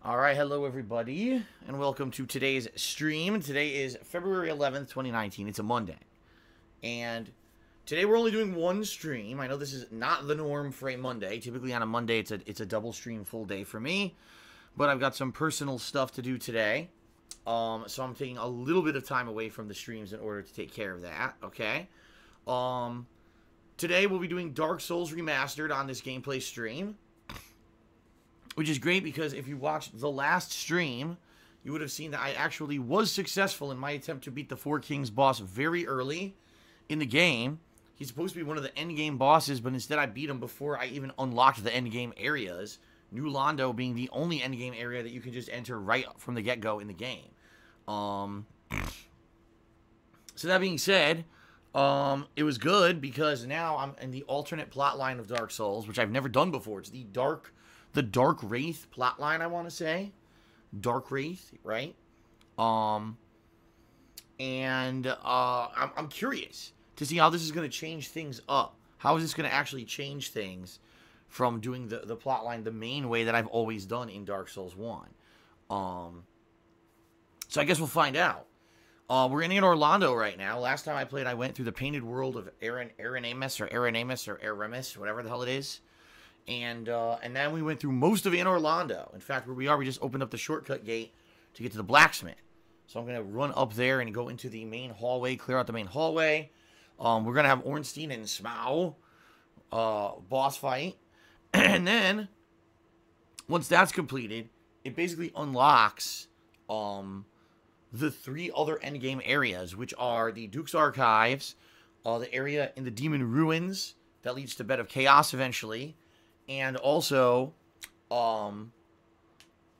Alright, hello everybody, and welcome to today's stream. Today is February 11th, 2019. It's a Monday. And today we're only doing one stream. I know this is not the norm for a Monday. Typically on a Monday it's a double stream full day for me. But I've got some personal stuff to do today. So I'm taking a little bit of time away from the streams in order to take care of that, okay? Today we'll be doing Dark Souls Remastered on this gameplay stream. Which is great because if you watched the last stream, you would have seen that I actually was successful in my attempt to beat the Four Kings boss very early in the game. He's supposed to be one of the endgame bosses, but instead I beat him before I even unlocked the endgame areas. New Londo being the only endgame area that you can just enter right from the get-go in the game. So that being said, it was good because now I'm in the alternate plot line of Dark Souls, which I've never done before. It's the Dark Wraith plotline, I want to say. Dark Wraith, right? I'm curious to see how this is going to change things up. How is this going to actually change things from doing the plotline the main way that I've always done in Dark Souls 1? So I guess we'll find out. We're in Orlando right now. Last time I played, I went through the painted world of Aranemus, whatever the hell it is. And then we went through most of Orlando. In fact, where we are, we just opened up the shortcut gate to get to the blacksmith. So I'm going to run up there and go into the main hallway, clear out the main hallway. We're going to have Ornstein and Smough boss fight. And then, once that's completed, it basically unlocks the three other endgame areas, which are the Duke's Archives, the area in the Demon Ruins that leads to Bed of Chaos eventually, and also,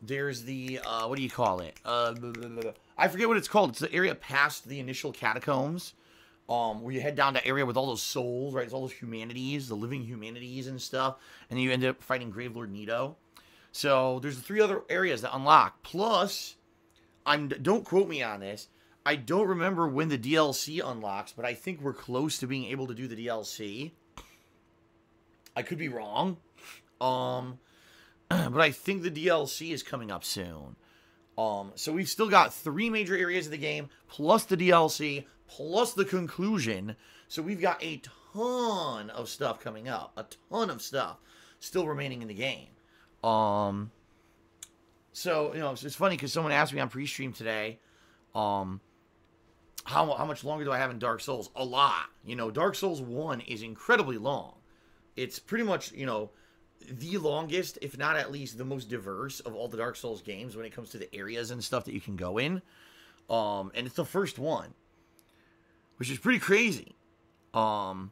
there's the, what do you call it? I forget what it's called. It's the area past the initial catacombs, where you head down to area with all those souls, right? It's all those humanities, the living humanities and stuff, and then you end up fighting Gravelord Nito. So, there's the three other areas that unlock. Plus, don't quote me on this, I don't remember when the DLC unlocks, but I think we're close to being able to do the DLC. I could be wrong. But I think the DLC is coming up soon. So we've still got three major areas of the game, plus the DLC, plus the conclusion. So we've got a ton of stuff coming up. A ton of stuff still remaining in the game. So, you know, it's funny because someone asked me on pre-stream today, how much longer do I have in Dark Souls? A lot. You know, Dark Souls 1 is incredibly long. It's pretty much, you know, the longest, if not at least the most diverse of all the Dark Souls games when it comes to the areas and stuff that you can go in. And it's the first one, which is pretty crazy. So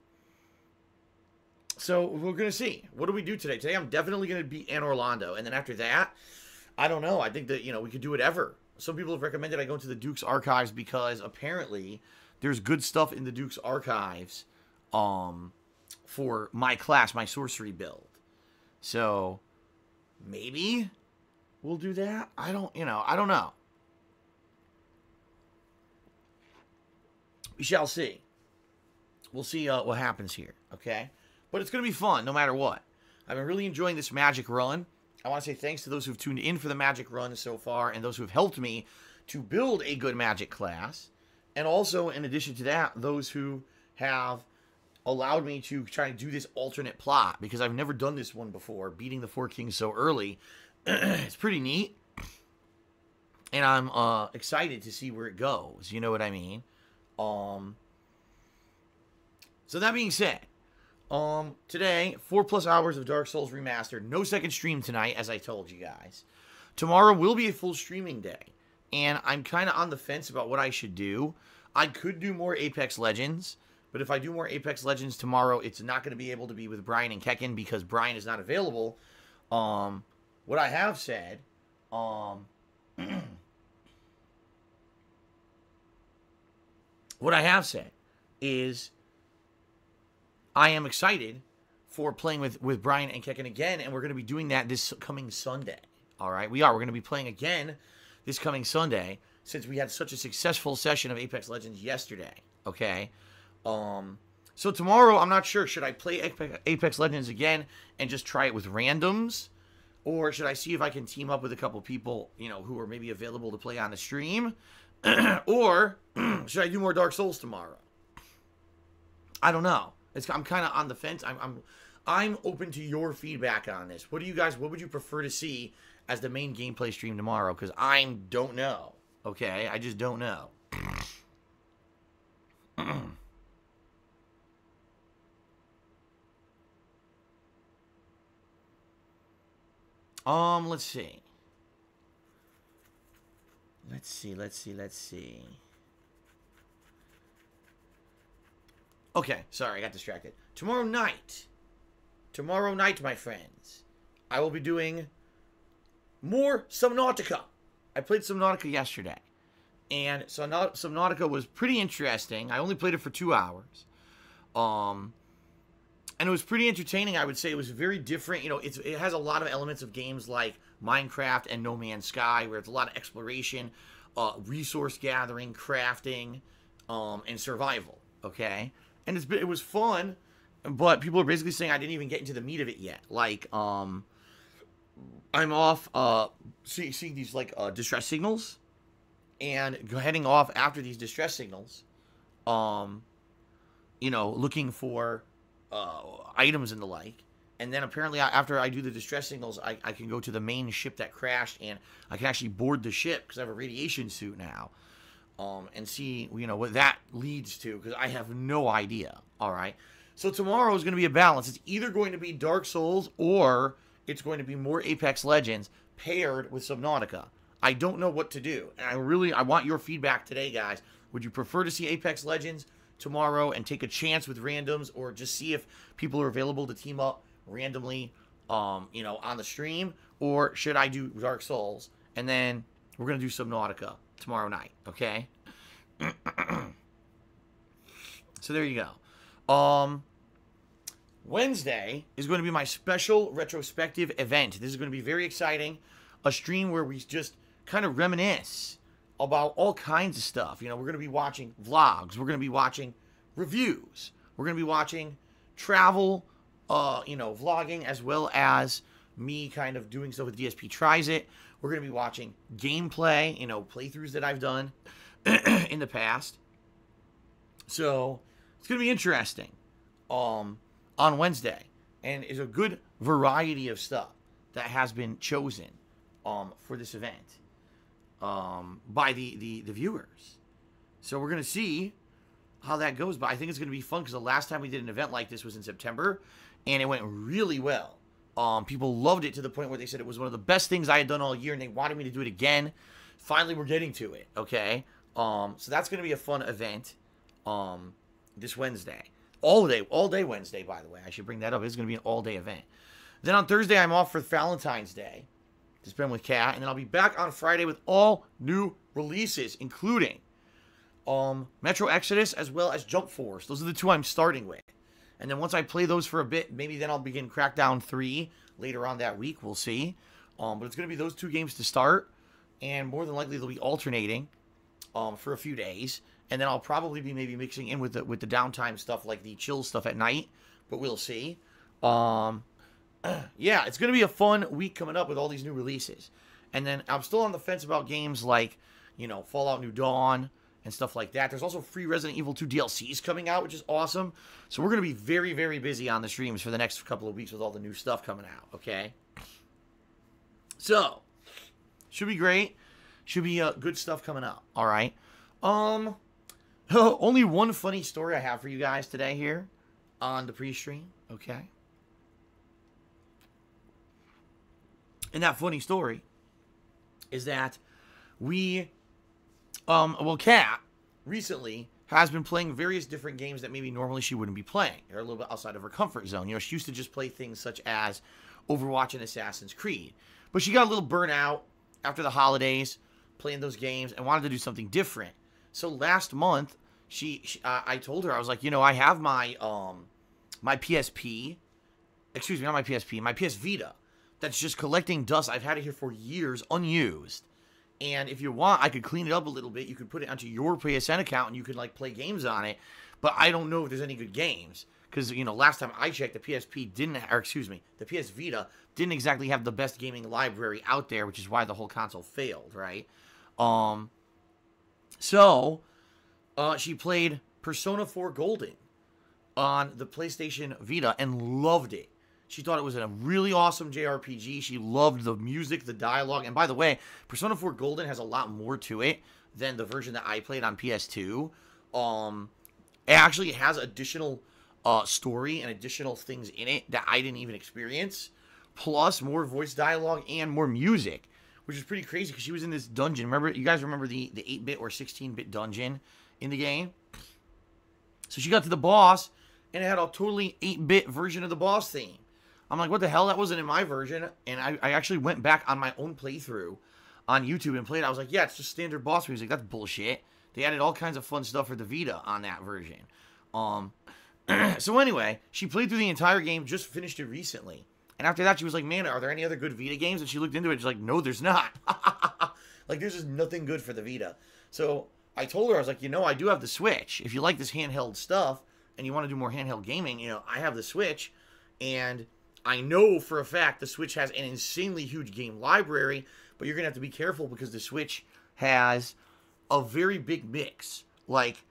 we're going to see. What do we do today? Today I'm definitely going to be in Orlando. And then after that, I don't know. I think that, you know, we could do whatever. Some people have recommended I go into the Duke's Archives because apparently there's good stuff in the Duke's Archives for my class, my sorcery build. So, maybe we'll do that. I don't know. We shall see. We'll see what happens here, okay? But it's going to be fun no matter what. I've been really enjoying this magic run. I want to say thanks to those who've tuned in for the magic run so far and those who've helped me to build a good magic class. And also, in addition to that, those who have allowed me to try to do this alternate plot, because I've never done this one before, beating the Four Kings so early. It's pretty neat. And I'm excited to see where it goes. You know what I mean? So that being said, today, 4+ hours of Dark Souls Remastered. No second stream tonight, as I told you guys. Tomorrow will be a full streaming day. And I'm kind of on the fence about what I should do. I could do more Apex Legends. But if I do more Apex Legends tomorrow, it's not going to be able to be with Brian and Kekken because Brian is not available. What I have said, what I have said is I am excited for playing with Brian and Kekken again, and we're going to be doing that this coming Sunday. All right, we are. We're going to be playing again this coming Sunday since we had such a successful session of Apex Legends yesterday. Okay. So tomorrow, I'm not sure. Should I play Apex Legends again and just try it with randoms? Or should I see if I can team up with a couple people, you know, who are maybe available to play on the stream? Or should I do more Dark Souls tomorrow? I don't know. I'm kind of on the fence. I'm open to your feedback on this. What would you prefer to see as the main gameplay stream tomorrow? Because I don't know. Okay? I just don't know. Let's see. Let's see. Okay, sorry, I got distracted. Tomorrow night, my friends, I will be doing more Subnautica. I played Subnautica yesterday, and Subnautica was pretty interesting. I only played it for 2 hours. And it was pretty entertaining, I would say. It was very different. You know, it has a lot of elements of games like Minecraft and No Man's Sky, where it's a lot of exploration, resource gathering, crafting, and survival, okay? And it was fun, but people are basically saying I didn't even get into the meat of it yet. Like, I'm off seeing these, like, distress signals, and heading off after these distress signals, you know, looking for items and the like. And then apparently after I do the distress signals, I can go to the main ship that crashed, and I can actually board the ship because I have a radiation suit now, and see, you know, what that leads to, because I have no idea. All right, so tomorrow is going to be a balance. It's either going to be Dark Souls or it's going to be more Apex Legends paired with Subnautica. I don't know what to do, and I want your feedback today, guys. Would you prefer to see Apex Legends tomorrow and take a chance with randoms, or just see if people are available to team up randomly, you know, on the stream? Or should I do Dark Souls, and then we're going to do Subnautica tomorrow night, okay? So there you go. Wednesday is going to be my special retrospective event. This is going to be very exciting. A stream where we just kind of reminisce about all kinds of stuff. You know, we're going to be watching vlogs. We're going to be watching reviews. We're going to be watching travel, you know, vlogging, as well as me kind of doing stuff with DSP Tries It. We're going to be watching gameplay, you know, playthroughs that I've done in the past. So it's going to be interesting on Wednesday. And it's a good variety of stuff that has been chosen for this event by the viewers. So we're going to see how that goes. But I think it's going to be fun, because the last time we did an event like this was in September, and it went really well. People loved it to the point where they said it was one of the best things I had done all year, and they wanted me to do it again. Finally, we're getting to it, okay? So that's going to be a fun event this Wednesday. All day Wednesday, by the way. I should bring that up. It's going to be an all-day event. Then on Thursday, I'm off for Valentine's Day to spend with Kat, and then I'll be back on Friday with all new releases, including Metro Exodus as well as Jump Force. Those are the two I'm starting with. And then once I play those for a bit, maybe then I'll begin Crackdown 3 later on that week. We'll see. But it's going to be those two games to start, and more than likely they'll be alternating for a few days. And then I'll probably be maybe mixing in with the downtime stuff, like the chill stuff at night. But we'll see. Yeah, it's going to be a fun week coming up with all these new releases. And then I'm still on the fence about games like, you know, Fallout New Dawn and stuff like that. There's also free Resident Evil 2 DLCs coming out, which is awesome. So we're going to be very, very busy on the streams for the next couple of weeks with all the new stuff coming out, okay? So, should be great. Should be good stuff coming up, all right? Only one funny story I have for you guys today here on the pre-stream, okay? And that funny story is that Kat recently has been playing various different games that maybe normally she wouldn't be playing. They're a little bit outside of her comfort zone. You know, she used to just play things such as Overwatch and Assassin's Creed. But she got a little burnt out after the holidays playing those games and wanted to do something different. So last month, I told her, I was like, you know, I have my my PSP, excuse me, not my PSP, my PS Vita, that's just collecting dust. I've had it here for years, unused. And if you want, I could clean it up a little bit. You could put it onto your PSN account, and you could, like, play games on it. But I don't know if there's any good games, Because, you know, last time I checked, the PSP didn't, or excuse me, the PS Vita didn't exactly have the best gaming library out there, which is why the whole console failed, right? So, she played Persona 4 Golden on the PlayStation Vita and loved it. She thought it was a really awesome JRPG. She loved the music, the dialogue. And by the way, Persona 4 Golden has a lot more to it than the version that I played on PS2. It actually has additional story and additional things in it that I didn't even experience. Plus more voice dialogue and more music, which is pretty crazy because she was in this dungeon. Remember, you guys remember the 8-bit or 16-bit dungeon in the game? So she got to the boss, and it had a totally 8-bit version of the boss theme. I'm like, what the hell? That wasn't in my version. And I actually went back on my own playthrough on YouTube and played it. I was like, yeah, it's just standard boss music. That's bullshit. They added all kinds of fun stuff for the Vita on that version. So anyway, she played through the entire game, just finished it recently. And after that, she was like, man, are there any other good Vita games? And she looked into it. She's like, no, there's not. Like, there's just nothing good for the Vita. So I told her, I was like, you know, I do have the Switch. If you like this handheld stuff and you want to do more handheld gaming, you know, I have the Switch. And I know for a fact the Switch has an insanely huge game library, but you're going to have to be careful because the Switch has a very big mix. Like,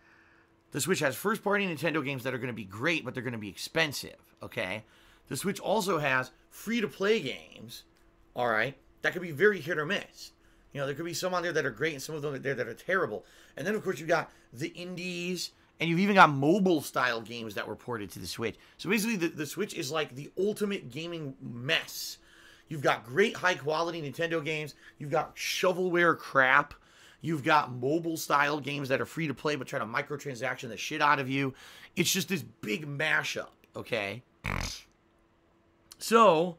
the Switch has first-party Nintendo games that are going to be great, but they're going to be expensive, okay? The Switch also has free-to-play games, all right, that could be very hit or miss. You know, there could be some on there that are great and some of them that are terrible. And then, of course, you've got the indies, and you've even got mobile-style games that were ported to the Switch. So basically, the Switch is like the ultimate gaming mess. You've got great high-quality Nintendo games. You've got shovelware crap. You've got mobile-style games that are free-to-play but try to microtransaction the shit out of you. It's just this big mashup, okay? So,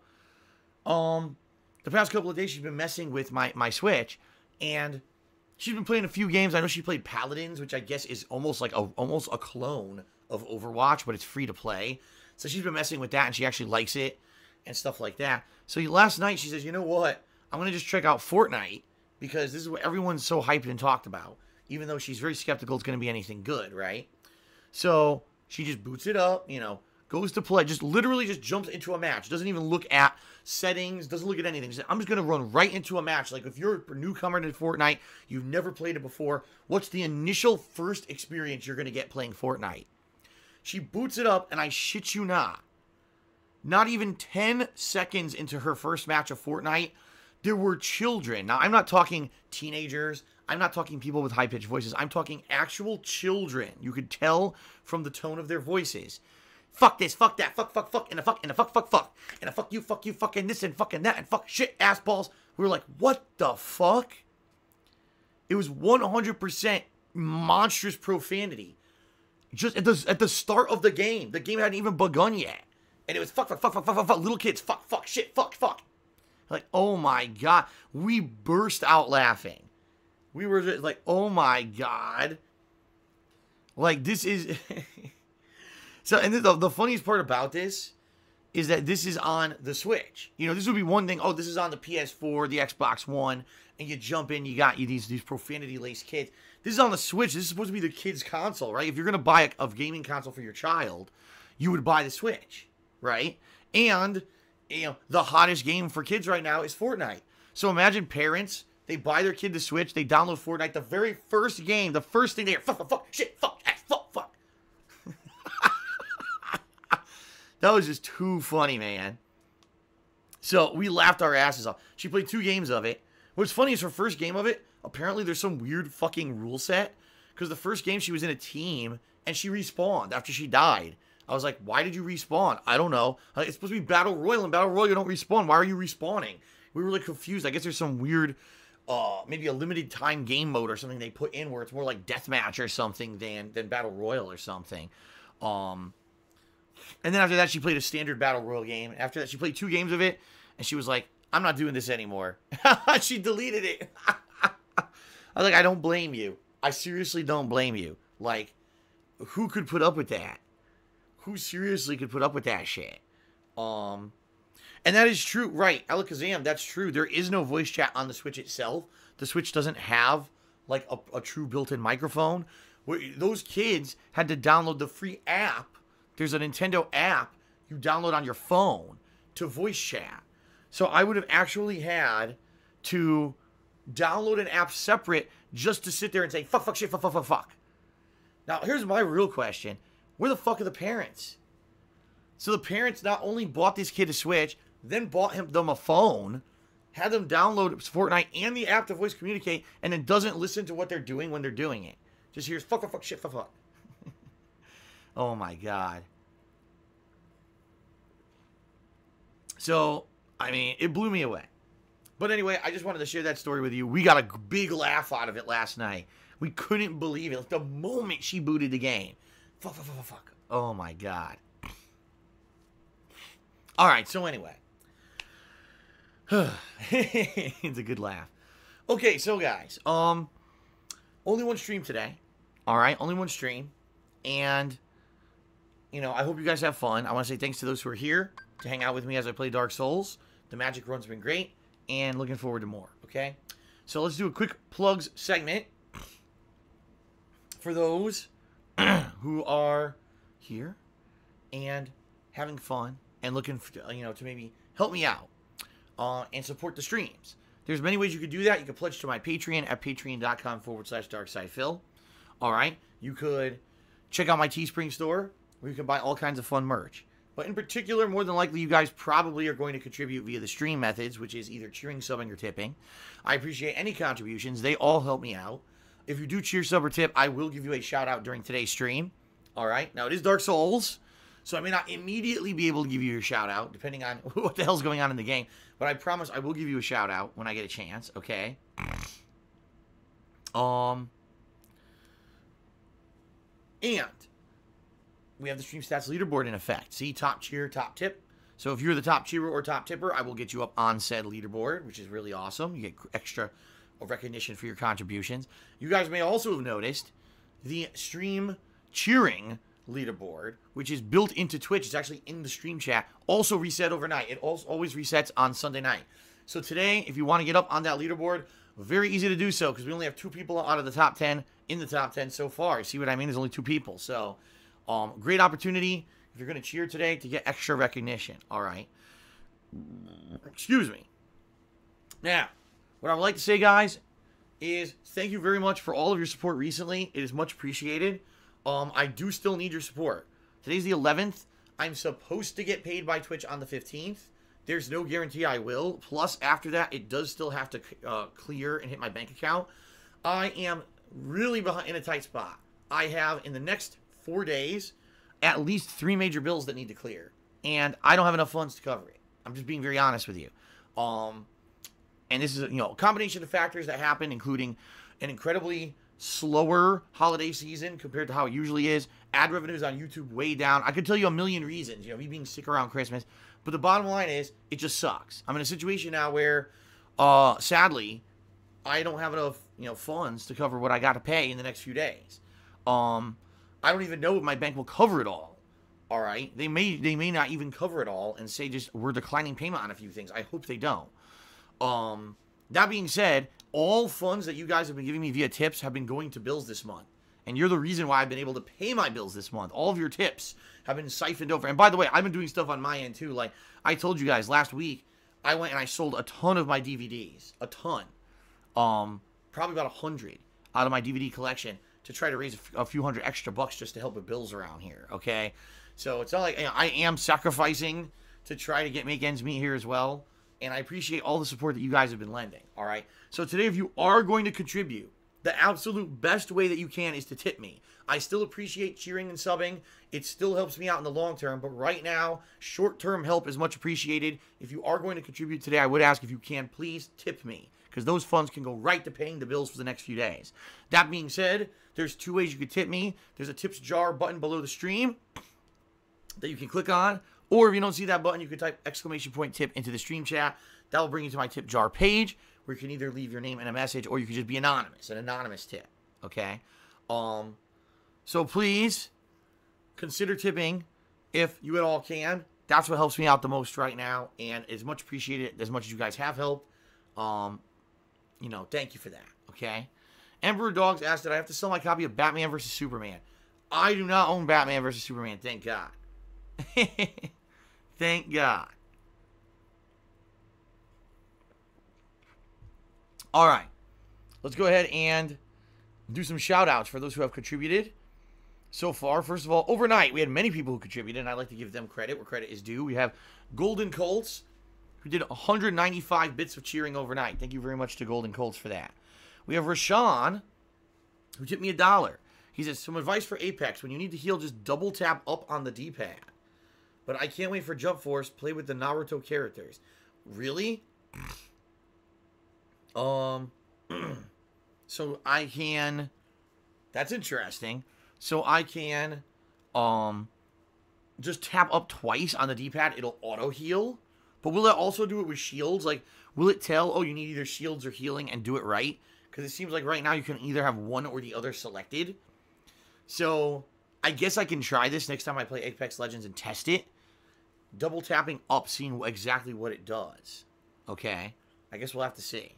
the past couple of days she's been messing with my Switch, and she's been playing a few games. I know she played Paladins, which I guess is almost like almost a clone of Overwatch, but it's free to play. So she's been messing with that, and she actually likes it and stuff like that. So last night she says, you know what? I'm going to just check out Fortnite because this is what everyone's so hyped and talked about, even though she's very skeptical it's going to be anything good, right? So she just boots it up, you know, goes to play, just literally just jumps into a match. Doesn't even look at settings, doesn't look at anything. She said, I'm just going to run right into a match. Like, if you're a newcomer to Fortnite, you've never played it before, what's the initial first experience you're going to get playing Fortnite? She boots it up, and I shit you not even 10 seconds into her first match of Fortnite, there were children. Now, I'm not talking teenagers. I'm not talking people with high-pitched voices. I'm talking actual children. You could tell from the tone of their voices. Fuck this, fuck that, fuck, and a fuck, and a fuck, and a fuck you, fucking this, and fucking that, and fuck shit, ass balls. We were like, what the fuck? It was 100% monstrous profanity. Just at the start of the game. The game hadn't even begun yet. And it was fuck, little kids, fuck, shit, fuck. Like, oh my God. We burst out laughing. We were just like, oh my God. Like, this is... So, and the funniest part about this is that this is on the Switch. You know, this would be one thing. Oh, this is on the PS4, the Xbox One, and you jump in, you got these profanity-laced kids. This is on the Switch. This is supposed to be the kid's console, right? If you're going to buy a gaming console for your child, you would buy the Switch, right? And, you know, the hottest game for kids right now is Fortnite. So imagine parents, they buy their kid the Switch, they download Fortnite, the very first game, the first thing they hear, fuck, shit, fuck, ass, fuck. That was just too funny, man. So we laughed our asses off. She played 2 games of it. What's funny is her first game of it, apparently there's some weird fucking rule set. Because the first game she was in a team and she respawned after she died. I was like, why did you respawn? I don't know. It's supposed to be Battle Royale. In Battle Royale, you don't respawn. Why are you respawning? We were like confused. I guess there's some weird, maybe a limited time game mode or something they put in where it's more like deathmatch or something than Battle Royale or something. And then after that, she played a standard Battle Royale game. After that, she played 2 games of it, and she was like, I'm not doing this anymore. She deleted it. I was like, I don't blame you. I seriously don't blame you. Like, who could put up with that? Who seriously could put up with that shit? And that is true. Right, Alakazam, that's true. There is no voice chat on the Switch itself. The Switch doesn't have, like, a true built-in microphone. Those kids had to download the free app there's a Nintendo app you download on your phone to voice chat. So I would have actually had to download an app separate just to sit there and say, fuck, fuck, shit, fuck, fuck, fuck, fuck. Now, here's my real question. Where the fuck are the parents? So the parents not only bought this kid a Switch, then bought them a phone, had them download Fortnite and the app to voice communicate, and then doesn't listen to what they're doing when they're doing it. Just hears fuck, fuck, fuck, shit, fuck, fuck. Oh my God. So, I mean, it blew me away. But anyway, I just wanted to share that story with you. We got a big laugh out of it last night. We couldn't believe it. Like the moment she booted the game. Fuck, fuck, fuck, fuck. Oh my God. All right, so anyway. It's a good laugh. Okay, so guys, only one stream today. All right, only one stream. And, you know, I hope you guys have fun. I want to say thanks to those who are here to hang out with me as I play Dark Souls. The Magic run's been great, and looking forward to more, okay? So let's do a quick plugs segment for those who are here and having fun and looking for, you know, to maybe help me out and support the streams. There's many ways you could do that. You could pledge to my Patreon at patreon.com/DarksidePhil. All right. You could check out my Teespring store where you can buy all kinds of fun merch. But in particular, more than likely, you guys probably are going to contribute via the stream methods, which is either cheering, subbing, or tipping. I appreciate any contributions. They all help me out. If you do cheer, sub, or tip, I will give you a shout-out during today's stream. All right? Now, it is Dark Souls, so I may not immediately be able to give you a shout-out, depending on what the hell's going on in the game. But I promise I will give you a shout-out when I get a chance, okay? And we have the Stream Stats leaderboard in effect. See, top cheer, top tip. So if you're the top cheerer or top tipper, I will get you up on said leaderboard, which is really awesome. You get extra recognition for your contributions. You guys may also have noticed the stream cheering leaderboard, which is built into Twitch. It's actually in the stream chat. Also reset overnight. It also always resets on Sunday night. So today, if you want to get up on that leaderboard, very easy to do so because we only have 2 people out of the top 10 in the top 10 so far. See what I mean? There's only 2 people. So great opportunity if you're going to cheer today to get extra recognition. All right. Excuse me. Now, what I would like to say, guys, is thank you very much for all of your support recently. It is much appreciated. I do still need your support. Today's the 11th. I'm supposed to get paid by Twitch on the 15th. There's no guarantee I will. Plus, after that, it does still have to clear and hit my bank account. I am really behind in a tight spot. I have, in the next 4 days, at least 3 major bills that need to clear. And I don't have enough funds to cover it. I'm just being very honest with you. And this is, you know, a combination of factors that happen, including an incredibly slower holiday season compared to how it usually is. Ad revenues on YouTube way down. I could tell you a million reasons, you know, me being sick around Christmas. But the bottom line is, it just sucks. I'm in a situation now where, sadly, I don't have enough, you know, funds to cover what I got to pay in the next few days. I don't even know if my bank will cover it all. All right, they may not even cover it all and say just we're declining payment on a few things. I hope they don't. That being said, all funds that you guys have been giving me via tips have been going to bills this month. And you're the reason why I've been able to pay my bills this month. All of your tips have been siphoned over. And by the way, I've been doing stuff on my end too. Like I told you guys last week, I went and I sold a ton of my DVDs. A ton. Probably about 100 out of my DVD collection to try to raise a few hundred extra bucks just to help with bills around here. Okay. So it's not like, you know, I am sacrificing to try to make ends meet here as well. And I appreciate all the support that you guys have been lending. All right. So today, if you are going to contribute, the absolute best way that you can is to tip me. I still appreciate cheering and subbing. It still helps me out in the long term. But right now, short-term help is much appreciated. If you are going to contribute today, I would ask if you can please tip me, because those funds can go right to paying the bills for the next few days. That being said, there's 2 ways you could tip me. There's a tips jar button below the stream that you can click on. Or if you don't see that button, you can type !tip into the stream chat. That will bring you to my tip jar page, where you can either leave your name and a message, or you can just be anonymous, an anonymous tip. Okay? So please consider tipping if you at all can. That's what helps me out the most right now, and it's much appreciated as much as you guys have helped. You know, thank you for that. Okay? Emperor Dogs asked that I have to sell my copy of Batman vs. Superman. I do not own Batman vs. Superman, thank God. Thank God. All right. Let's go ahead and do some shout outs for those who have contributed so far. First of all, overnight, we had many people who contributed, and I'd like to give them credit where credit is due. We have Golden Colts, who did 195 bits of cheering overnight. Thank you very much to Golden Colts for that. We have Rashawn, who tipped me $1. He says, some advice for Apex. When you need to heal, just double tap up on the D-pad. But I can't wait for Jump Force. Play with the Naruto characters. Really? So I can... That's interesting. So I can just tap up twice on the D-pad. It'll auto-heal. But will it also do it with shields? Like, will it tell, oh, you need either shields or healing and do it right? Because it seems like right now you can either have one or the other selected. So I guess I can try this next time I play Apex Legends and test it. Double tapping up, seeing exactly what it does. Okay. I guess we'll have to see.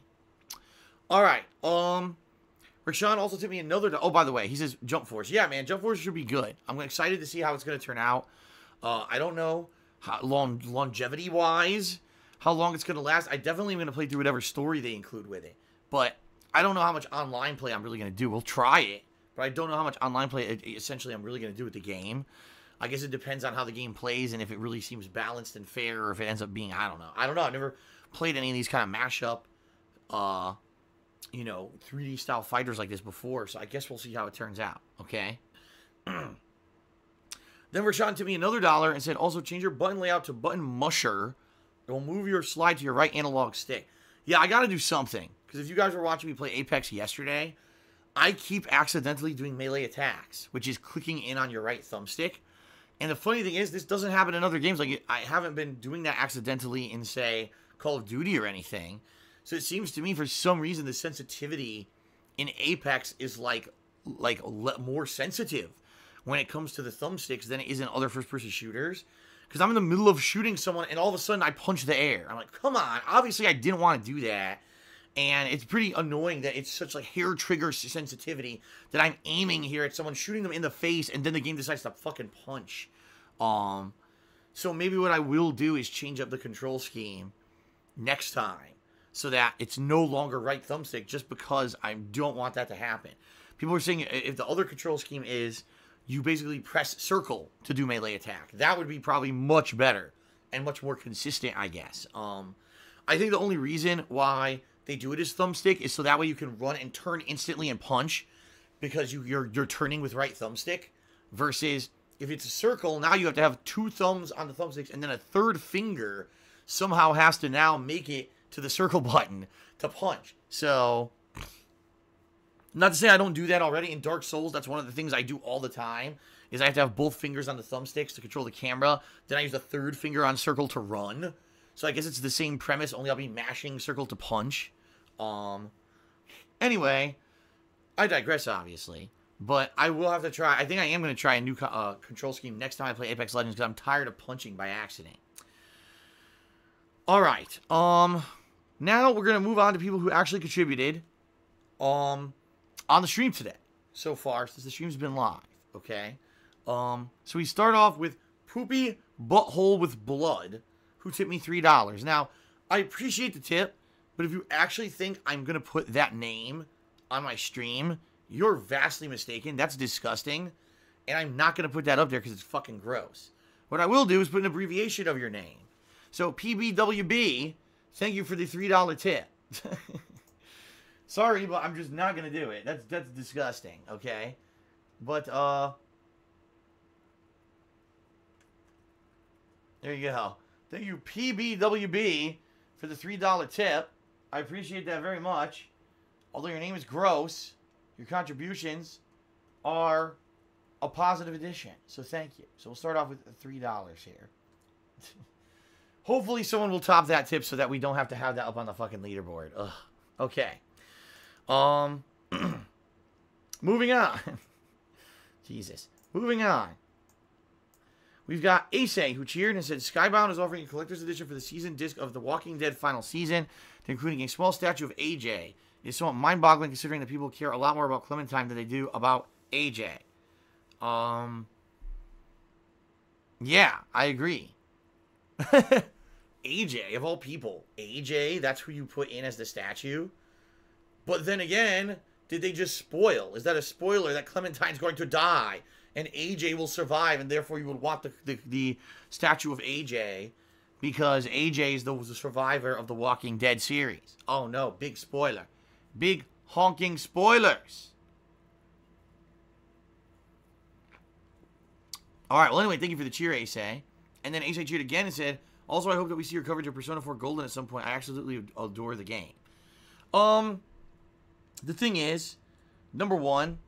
Alright. Rashawn also took me another... Oh, by the way, he says Jump Force. Yeah, man, Jump Force should be good. I'm excited to see how it's going to turn out. I don't know how longevity-wise, how long it's going to last. I definitely am going to play through whatever story they include with it. But I don't know how much online play I'm really going to do. We'll try it. But I don't know how much online play, essentially, I'm really going to do with the game. I guess it depends on how the game plays and if it really seems balanced and fair, or if it ends up being, I don't know. I've never played any of these kind of mashup, 3D style fighters like this before, so I guess we'll see how it turns out, okay? Then Rashawn took me another $1 and said, also change your button layout to button musher. It will move your slide to your right analog stick. Yeah, I got to do something, because if you guys were watching me play Apex yesterday, I keep accidentally doing melee attacks, which is clicking in on your right thumbstick. And the funny thing is, this doesn't happen in other games. Like, I haven't been doing that accidentally in, say, Call of Duty or anything. So it seems to me, for some reason, the sensitivity in Apex is, like more sensitive when it comes to the thumbsticks than it is in other first-person shooters. Because I'm in the middle of shooting someone, and all of a sudden, I punch the air. I'm like, come on. Obviously, I didn't want to do that. And it's pretty annoying that it's such like hair trigger sensitivity that I'm aiming here at someone, shooting them in the face, and then the game decides to fucking punch. So maybe what I will do is change up the control scheme next time so that it's no longer right thumbstick, just because I don't want that to happen. People are saying if the other control scheme is you basically press circle to do melee attack, that would be probably much better and much more consistent, I guess. I think the only reason why they do it as thumbstick is so that way you can run and turn instantly and punch, because you're turning with right thumbstick, versus if it's a circle, now you have to have two thumbs on the thumbsticks, and then a third finger somehow has to now make it to the circle button to punch. So, not to say I don't do that already. In Dark Souls, that's one of the things I do all the time, is I have to have both fingers on the thumbsticks to control the camera. Then I use the third finger on circle to run. So I guess it's the same premise, only I'll be mashing circle to punch. Anyway, I digress, obviously. But I will have to try. I think I am going to try a new control scheme next time I play Apex Legends, because I'm tired of punching by accident. Alright. Now we're going to move on to people who actually contributed on the stream today. So far, since the stream's been live. Okay? So we start off with Poopy Butthole with Blood, who tipped me $3. Now, I appreciate the tip, but if you actually think I'm going to put that name on my stream, you're vastly mistaken. That's disgusting. And I'm not going to put that up there because it's fucking gross. What I will do is put an abbreviation of your name. So, PBWB, thank you for the $3 tip. Sorry, but I'm just not going to do it. That's disgusting, okay? But, there you go. Thank you, PBWB, for the $3 tip. I appreciate that very much. Although your name is gross, your contributions are a positive addition. So thank you. So we'll start off with $3 here. Hopefully someone will top that tip so that we don't have to have that up on the fucking leaderboard. Ugh. Okay. Moving on. Jesus. Moving on. We've got Ace, who cheered and said, Skybound is offering a collector's edition for the season disc of The Walking Dead final season, including a small statue of AJ. It is somewhat mind-boggling considering that people care a lot more about Clementine than they do about AJ. Yeah, I agree. AJ, of all people. AJ, that's who you put in as the statue. But then again, did they just spoil? Is that a spoiler that Clementine's going to die and AJ will survive, and therefore you would want the statue of AJ because AJ is the survivor of the Walking Dead series? Oh no, big spoiler. Big honking spoilers. Alright, well anyway, thank you for the cheer, Asay. And then Asay cheered again and said, also I hope that we see your coverage of Persona 4 Golden at some point. I absolutely adore the game. The thing is, number one,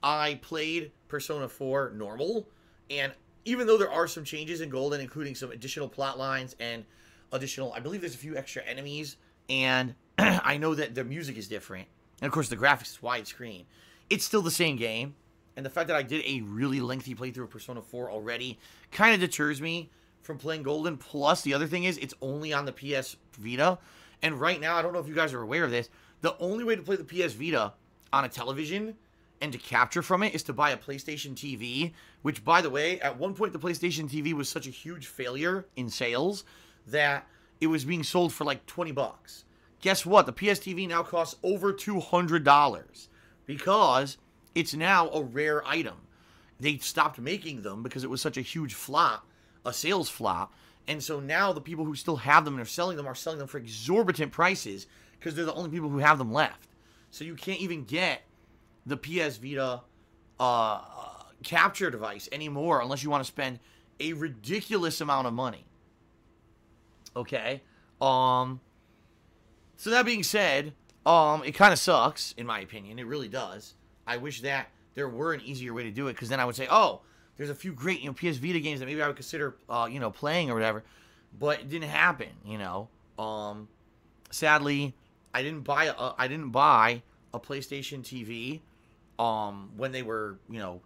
I played Persona 4 normal, and even though there are some changes in Golden, including some additional plot lines and additional, I believe there's a few extra enemies, and I know that the music is different, and of course the graphics is widescreen, it's still the same game, and the fact that I did a really lengthy playthrough of Persona 4 already kind of deters me from playing Golden. Plus, the other thing is, it's only on the PS Vita, and right now, I don't know if you guys are aware of this, the only way to play the PS Vita on a television and to capture from it is to buy a PlayStation TV, which, by the way, at one point the PlayStation TV was such a huge failure in sales that it was being sold for like 20 bucks. Guess what? The PS TV now costs over $200 because it's now a rare item. They stopped making them because it was such a huge flop, a sales flop, and so now the people who still have them and are selling them for exorbitant prices because they're the only people who have them left. So you can't even get the PS Vita capture device anymore unless you want to spend a ridiculous amount of money. Okay? So that being said, it kind of sucks, in my opinion. It really does. I wish that there were an easier way to do it, because then I would say, oh, there's a few great, PS Vita games that maybe I would consider, playing or whatever. But it didn't happen, Sadly, I didn't buy a PlayStation TV when they were,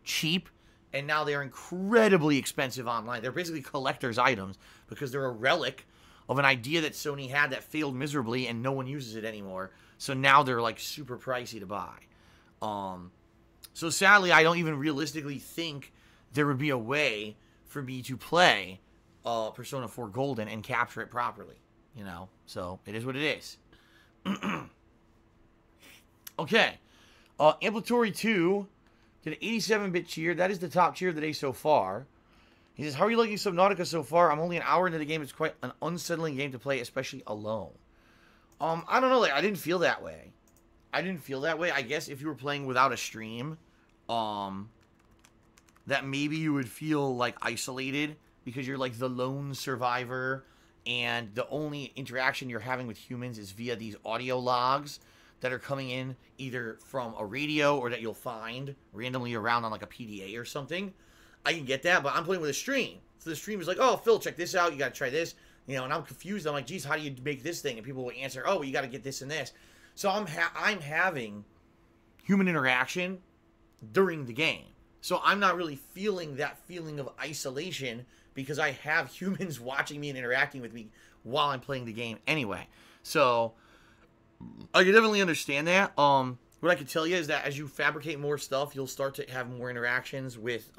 cheap, and now they're incredibly expensive online. They're basically collector's items because they're a relic of an idea that Sony had that failed miserably and no one uses it anymore. So now they're like super pricey to buy. So sadly, I don't even realistically think there would be a way for me to play Persona 4 Golden and capture it properly, So it is what it is. Okay. Amplatory 2 did an 87-bit cheer. That is the top cheer of the day so far. He says, how are you liking Subnautica so far? I'm only an hour into the game. It's quite an unsettling game to play, especially alone. I don't know. I didn't feel that way. I guess if you were playing without a stream, that maybe you would feel, isolated because you're, the lone survivor, and the only interaction you're having with humans is via these audio logs that are coming in either from a radio or that you'll find randomly around on, a PDA or something. I can get that, but I'm playing with a stream. So the stream is like, oh, Phil, check this out. You got to try this. And I'm confused. I'm like, geez, how do you make this thing? And people will answer, oh, well, you got to get this and this. So I'm having human interaction during the game. So I'm not really feeling that feeling of isolation because I have humans watching me and interacting with me while I'm playing the game anyway. So I can definitely understand that. What I can tell you is that as you fabricate more stuff, you'll start to have more interactions with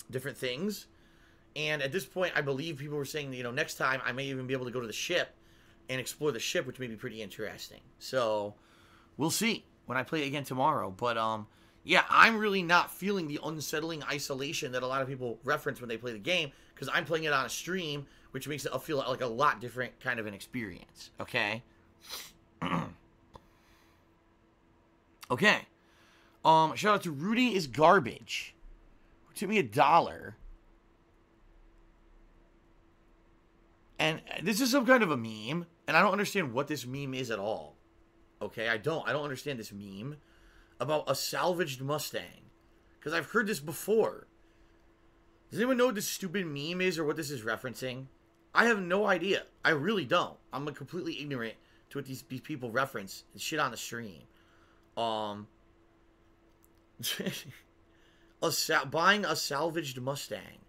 different things. And at this point, I believe people were saying, next time I may even be able to go to the ship and explore the ship, which may be pretty interesting. So we'll see when I play it again tomorrow. But yeah, I'm really not feeling the unsettling isolation that a lot of people reference when they play the game, because I'm playing it on a stream, which makes it feel like a lot different kind of an experience. Okay? Okay. Shout out to Rudy is Garbage, who took me $1. And this is some kind of a meme, and I don't understand what this meme is at all. Okay, I don't understand this meme about a salvaged Mustang, because I've heard this before. Does anyone know what this stupid meme is or what this is referencing? I have no idea. I really don't. I'm completely ignorant to what these people reference and shit on the stream. Buying a salvaged Mustang.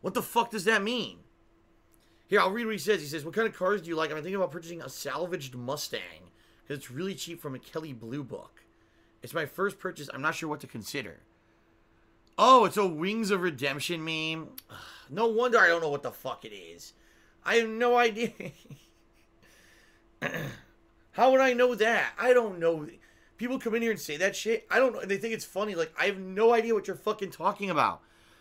What the fuck does that mean? Here, I'll read what he says. He says, what kind of cars do you like? I'm thinking about purchasing a salvaged Mustang because it's really cheap from a Kelly Blue Book. It's my first purchase. I'm not sure what to consider. Oh, it's a Wings of Redemption meme. No wonder I don't know what the fuck it is. I have no idea. How would I know that? I don't know. People come in here and say that shit. I don't know. They think it's funny. Like, I have no idea what you're fucking talking about.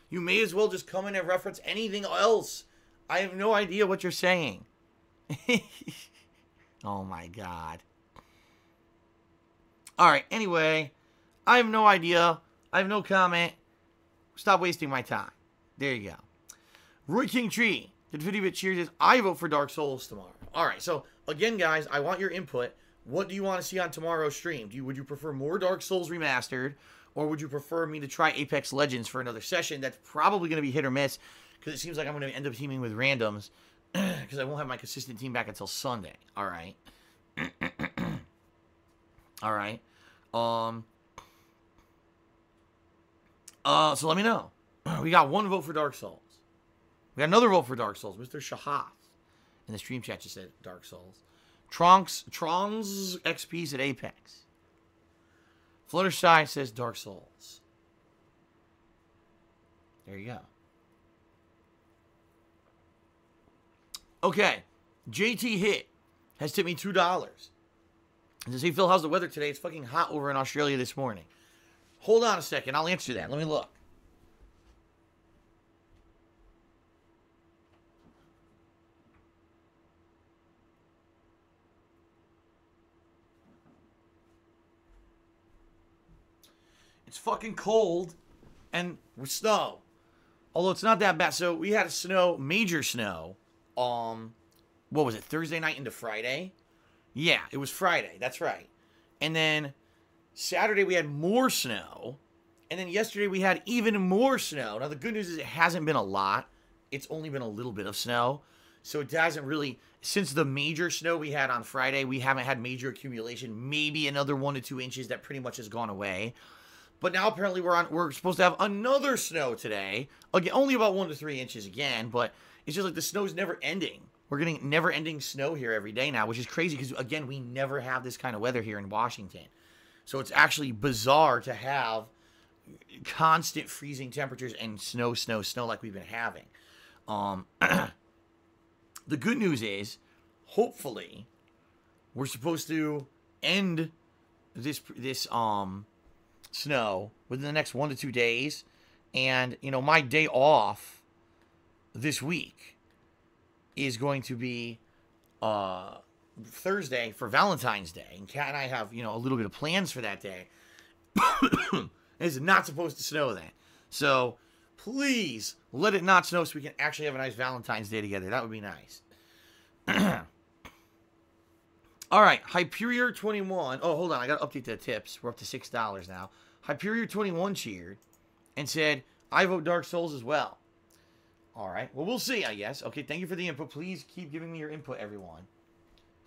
You may as well just come in and reference anything else. I have no idea what you're saying. Oh my god. Alright, anyway. I have no idea. I have no comment. Stop wasting my time. There you go. Roy King Tree. The 50-bit cheers is I vote for Dark Souls tomorrow. Alright, so again, guys, I want your input. What do you want to see on tomorrow's stream? Would you prefer more Dark Souls Remastered? Or would you prefer me to try Apex Legends for another session? That's probably going to be hit or miss. Because it seems like I'm going to end up teaming with randoms. Because I won't have my consistent team back until Sunday. Alright. Alright. So let me know. We got one vote for Dark Souls. We got another vote for Dark Souls. Mr. Shahat. In the stream chat just said Dark Souls. Trons XP said Apex. Fluttershy says Dark Souls. There you go. Okay. JT Hit has tipped me $2. And to say, Phil, how's the weather today? It's fucking hot over in Australia this morning. Hold on a second. I'll answer that. Let me look. It's fucking cold and with snow. Although it's not that bad. So we had snow, major snow. What was it? Thursday night into Friday? Yeah, it was Friday. That's right. And then Saturday we had more snow. And then yesterday we had even more snow. Now the good news is it hasn't been a lot. It's only been a little bit of snow. So it hasn't really, since the major snow we had on Friday, we haven't had major accumulation. Maybe another 1 to 2 inches that pretty much has gone away. But now apparently we're supposed to have another snow today. Again, only about 1 to 3 inches again, but it's just like the snow's never ending. We're getting never-ending snow here every day now, which is crazy because, again, we never have this kind of weather here in Washington. So it's actually bizarre to have constant freezing temperatures and snow like we've been having. The good news is, hopefully, we're supposed to end this snow within the next 1 to 2 days. And, you know, my day off this week is going to be Thursday for Valentine's Day. And Kat and I have, you know, a little bit of plans for that day. It's not supposed to snow then. So, please, let it not snow so we can actually have a nice Valentine's Day together. That would be nice. Alright, Hyperior21. Oh, hold on. I got to update the tips. We're up to $6 now. Hyperior21 cheered and said, I vote Dark Souls as well. Alright, well, we'll see, I guess. Okay, thank you for the input. Please keep giving me your input, everyone.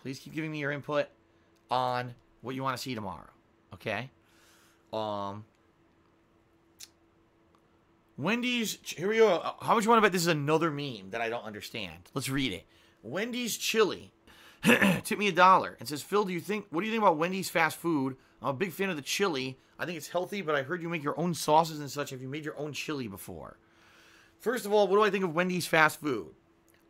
Please keep giving me your input on what you want to see tomorrow. Okay? Wendy's, here we go. How much you want to bet this is another meme that I don't understand? Let's read it. Wendy's chili tipped me $1 and says, Phil, what do you think about Wendy's fast food? I'm a big fan of the chili. I think it's healthy, but I heard you make your own sauces and such. Have you made your own chili before? First of all, what do I think of Wendy's fast food?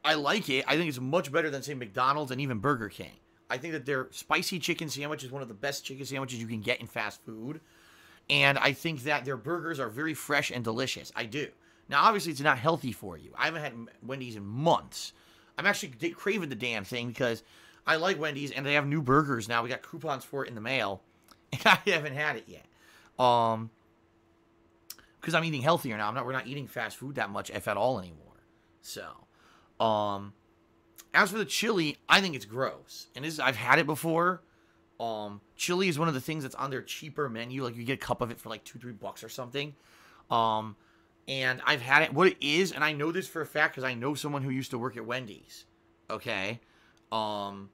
I like it. I think it's much better than, say, McDonald's and even Burger King. I think that their spicy chicken sandwich is one of the best chicken sandwiches you can get in fast food. And I think that their burgers are very fresh and delicious. I do. Now, obviously, it's not healthy for you. I haven't had Wendy's in months. I'm actually craving the damn thing because I like Wendy's and they have new burgers now. We got coupons for it in the mail. And I haven't had it yet. Because I'm eating healthier now. We're not eating fast food that much, if at all, anymore. So, as for the chili, I think it's gross. And I've had it before. Chili is one of the things that's on their cheaper menu. Like, you get a cup of it for like $2-3 or something. And I've had it. What it is, and I know this for a fact because I know someone who used to work at Wendy's. Okay? So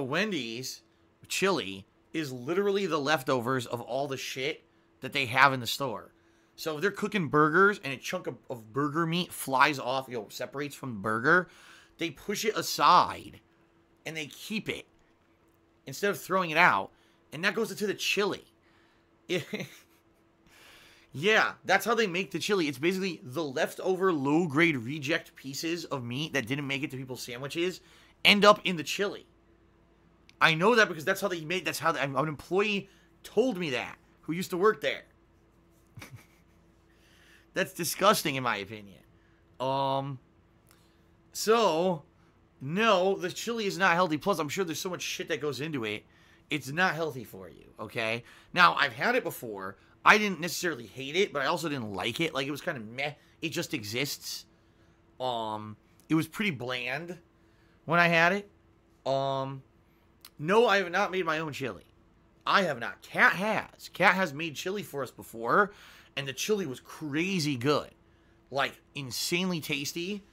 Wendy's chili is literally the leftovers of all the shit that they have in the store. So if they're cooking burgers and a chunk of burger meat flies off, separates from the burger, they push it aside and they keep it instead of throwing it out. And that goes into the chili. Yeah, that's how they make the chili. It's basically the leftover low-grade reject pieces of meat that didn't make it to people's sandwiches end up in the chili. I know that because that's how they made. That's how an employee told me that who used to work there. That's disgusting, in my opinion. So no, the chili is not healthy. Plus, I'm sure there's so much shit that goes into it. It's not healthy for you. Okay. Now, I've had it before. I didn't necessarily hate it, but I also didn't like it. Like, it was kind of meh. It just exists. It was pretty bland when I had it. No, I have not made my own chili. I have not. Kat has. Kat has made chili for us before, and the chili was crazy good. Like, insanely tasty,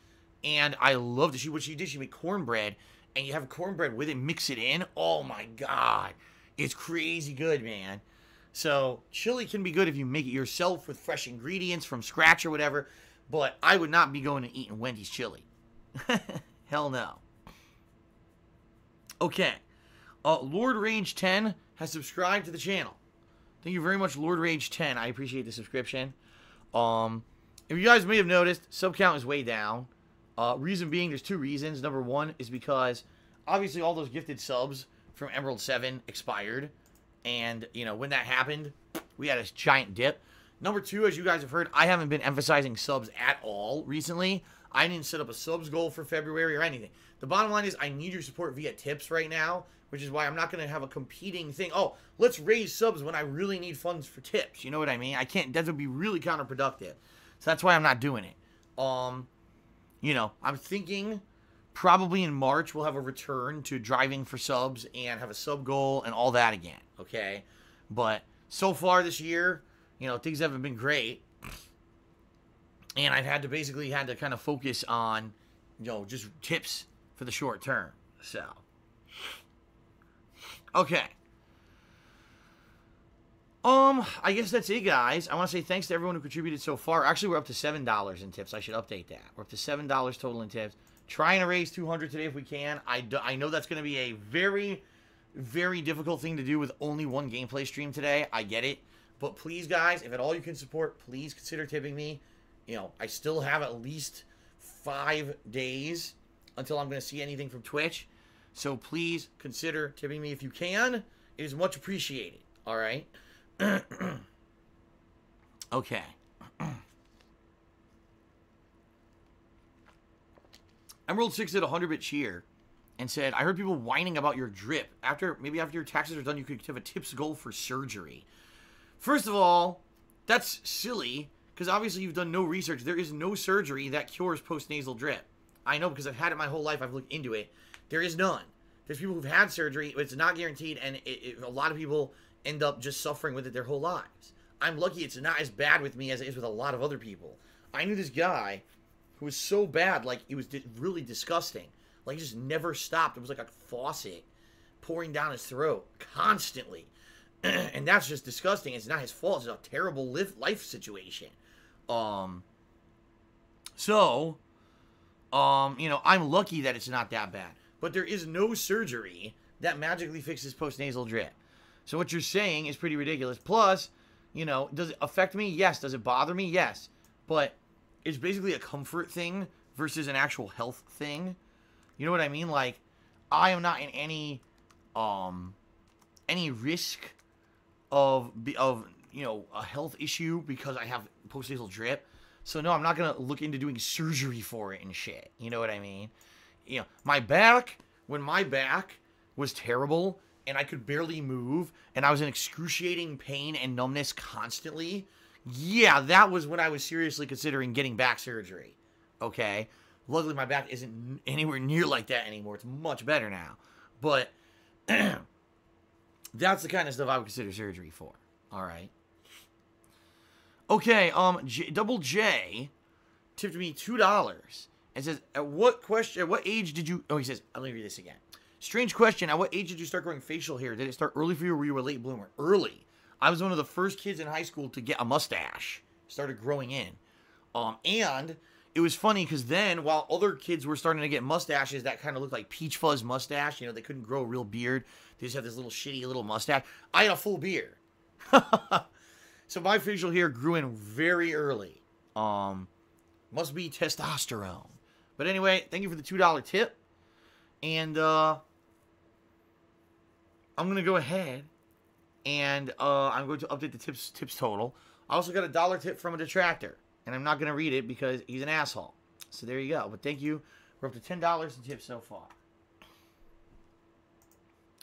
and I loved it. What she did, she made cornbread, and you have cornbread with it, mix it in. Oh, my God. It's crazy good, man. So, chili can be good if you make it yourself with fresh ingredients from scratch or whatever, but I would not be going and eating Wendy's chili. Hell no. Okay. Lord Rage 10 has subscribed to the channel. Thank you very much, Lord Rage 10. I appreciate the subscription. If you guys may have noticed, sub count is way down. Reason being, there's two reasons. Number one is because, obviously, all those gifted subs from Emerald 7 expired. And, you know, when that happened, we had a giant dip. Number two, as you guys have heard, I haven't been emphasizing subs at all recently. I didn't set up a subs goal for February or anything. The bottom line is I need your support via tips right now, which is why I'm not going to have a competing thing. Oh, let's raise subs when I really need funds for tips. You know what I mean? I can't. That would be really counterproductive. So that's why I'm not doing it. You know, I'm thinking probably in March we'll have a return to driving for subs and have a sub goal and all that again. Okay? But so far this year, you know, things haven't been great. And I've had to kind of focus on, you know, just tips for the short term. So, okay. I guess that's it, guys. I want to say thanks to everyone who contributed so far. Actually, we're up to $7 in tips. I should update that. We're up to $7 total in tips. Trying to raise 200 today if we can. I know that's going to be a very, very difficult thing to do with only one gameplay stream today. I get it. But please, guys, if at all you can support, please consider tipping me. You know, I still have at least 5 days until I'm going to see anything from Twitch. So please consider tipping me if you can. It is much appreciated. All right? Okay. Emerald 6 did a 100-bit cheer and said, I heard people whining about your drip. Maybe after your taxes are done, you could have a tips goal for surgery. First of all, that's silly, because obviously you've done no research. There is no surgery that cures post-nasal drip. I know, because I've had it my whole life. I've looked into it. There is none. There's people who've had surgery, but it's not guaranteed, and a lot of people end up just suffering with it their whole lives. I'm lucky it's not as bad with me as it is with a lot of other people. I knew this guy who was so bad, like, it was really disgusting. Like, he just never stopped. It was like a faucet pouring down his throat constantly. And that's just disgusting. It's not his fault. It's a terrible life situation. You know, I'm lucky that it's not that bad. But there is no surgery that magically fixes post-nasal drip. So what you're saying is pretty ridiculous. Plus, you know, does it affect me? Yes. Does it bother me? Yes. But it's basically a comfort thing versus an actual health thing. You know what I mean? Like, I am not in any risk of you know, a health issue because I have post-nasal drip. So no, I'm not gonna look into doing surgery for it and shit. You know what I mean? You know, when my back was terrible and I could barely move and I was in excruciating pain and numbness constantly, yeah, that was when I was seriously considering getting back surgery. Okay? Luckily, my back isn't anywhere near like that anymore. It's much better now. But that's the kind of stuff I would consider surgery for. All right. Okay, Double J tipped me $2 and says, at what age did you... Oh, he says, let me read this again. Strange question. At what age did you start growing facial hair? Did it start early for you or were you a late bloomer? Early. I was one of the first kids in high school to get a mustache. Started growing in. And it was funny because then, while other kids were starting to get mustaches that kind of looked like peach fuzz mustache, you know, they couldn't grow a real beard. They just had this little shitty little mustache. I had a full beard. So my facial hair grew in very early. Must be testosterone. But anyway, thank you for the $2 tip. And I'm going to go ahead and I'm going to update the tips total. I also got a $1 tip from a detractor. And I'm not going to read it because he's an asshole. So there you go. But thank you. We're up to $10 in tips so far.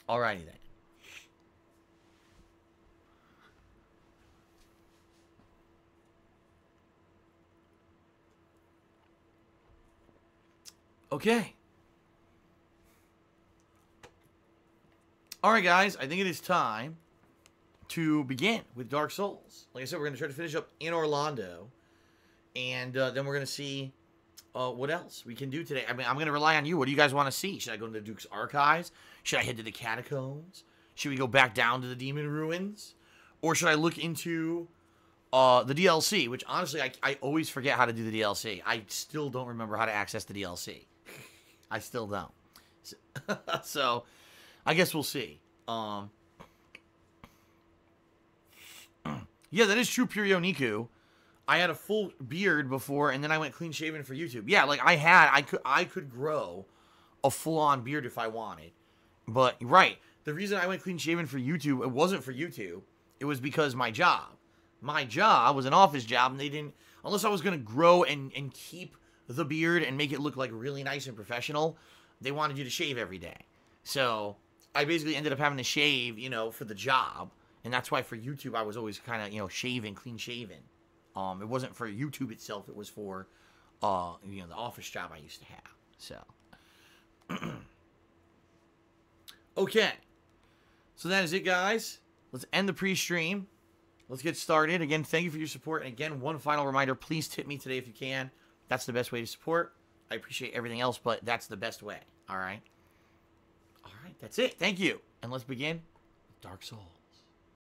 Alrighty then. Okay. Alright guys, I think it is time to begin with Dark Souls. Like I said, we're going to try to finish up in Orlando. And then we're going to see what else we can do today. I mean, I'm going to rely on you. What do you guys want to see? Should I go into Duke's Archives? Should I head to the Catacombs? Should we go back down to the Demon Ruins? Or should I look into the DLC? Which, honestly, I always forget how to do the DLC. I still don't remember how to access the DLC. I still don't. So, I guess we'll see. Yeah, that is true, Purioniku. I had a full beard before, and then I went clean shaven for YouTube. Yeah, like I could grow a full-on beard if I wanted. But, right, the reason I went clean shaven for YouTube, it wasn't for YouTube. It was because my job. My job was an office job, and they didn't, unless I was going to grow and keep the beard and make it look like really nice and professional, they wanted you to shave every day. So, I basically ended up having to shave, you know, for the job. And that's why for YouTube, I was always kind of, you know, shaving, clean shaven. It wasn't for YouTube itself. It was for, you know, the office job I used to have. So, okay. So that is it, guys. Let's end the pre-stream. Let's get started. Again, thank you for your support. And again, one final reminder, please tip me today if you can. That's the best way to support. I appreciate everything else, but that's the best way. All right? All right, that's it. Thank you. And let's begin with Dark Souls.